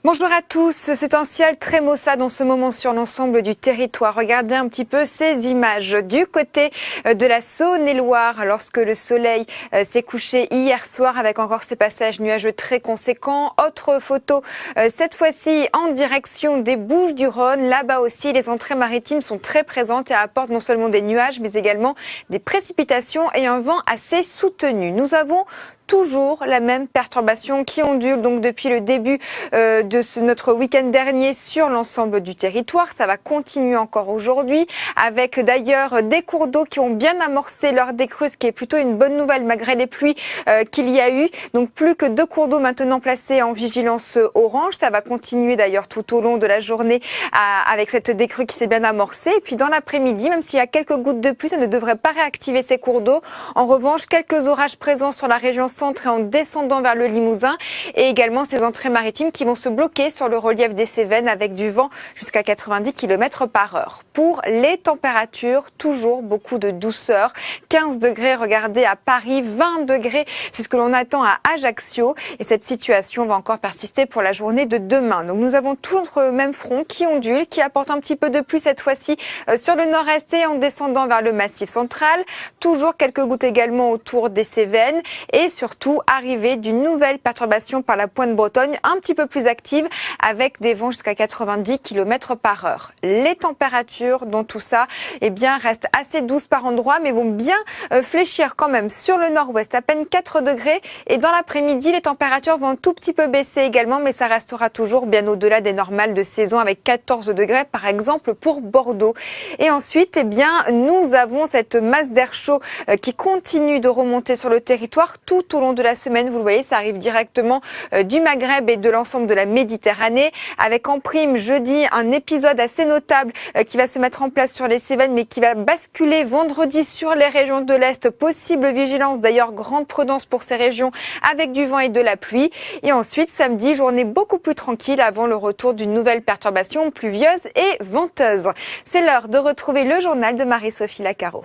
Bonjour à tous, c'est un ciel très maussade en ce moment sur l'ensemble du territoire. Regardez un petit peu ces images du côté de la Saône-et-Loire lorsque le soleil s'est couché hier soir avec encore ces passages nuageux très conséquents. Autre photo, cette fois-ci en direction des Bouches-du-Rhône. Là-bas aussi, les entrées maritimes sont très présentes et apportent non seulement des nuages mais également des précipitations et un vent assez soutenu. Nous avons toujours la même perturbation qui ondule donc depuis le début de notre week-end dernier sur l'ensemble du territoire. Ça va continuer encore aujourd'hui avec d'ailleurs des cours d'eau qui ont bien amorcé leur décrue, ce qui est plutôt une bonne nouvelle malgré les pluies qu'il y a eu. Donc plus que 2 cours d'eau maintenant placés en vigilance orange. Ça va continuer d'ailleurs tout au long de la journée avec cette décrue qui s'est bien amorcée. Et puis dans l'après-midi, même s'il y a quelques gouttes de pluie, ça ne devrait pas réactiver ces cours d'eau. En revanche, quelques orages présents sur la région centre et en descendant vers le Limousin et également ces entrées maritimes qui vont se bloquer sur le relief des Cévennes avec du vent jusqu'à 90 km/h. Pour les températures, toujours beaucoup de douceur. 15 degrés, regardez, à Paris, 20 degrés, c'est ce que l'on attend à Ajaccio et cette situation va encore persister pour la journée de demain. Donc nous avons toujours notre même front qui ondule, qui apporte un petit peu de pluie cette fois-ci sur le nord-est et en descendant vers le massif central. Toujours quelques gouttes également autour des Cévennes et surtout arrivée d'une nouvelle perturbation par la pointe bretonne un petit peu plus active avec des vents jusqu'à 90 km/h. Les températures dans tout ça restent assez douces par endroits mais vont bien fléchir quand même sur le nord-ouest, à peine 4 degrés et dans l'après-midi les températures vont un tout petit peu baisser également mais ça restera toujours bien au-delà des normales de saison avec 14 degrés par exemple pour Bordeaux. Et ensuite nous avons cette masse d'air chaud qui continue de remonter sur le territoire tout au long de la semaine. Vous le voyez, ça arrive directement du Maghreb et de l'ensemble de la Méditerranée avec en prime jeudi un épisode assez notable qui va se mettre en place sur les Cévennes mais qui va basculer vendredi sur les régions de l'Est. Possible vigilance, d'ailleurs grande prudence pour ces régions avec du vent et de la pluie. Et ensuite samedi, journée beaucoup plus tranquille avant le retour d'une nouvelle perturbation pluvieuse et venteuse. C'est l'heure de retrouver le journal de Marie-Sophie Lacaro.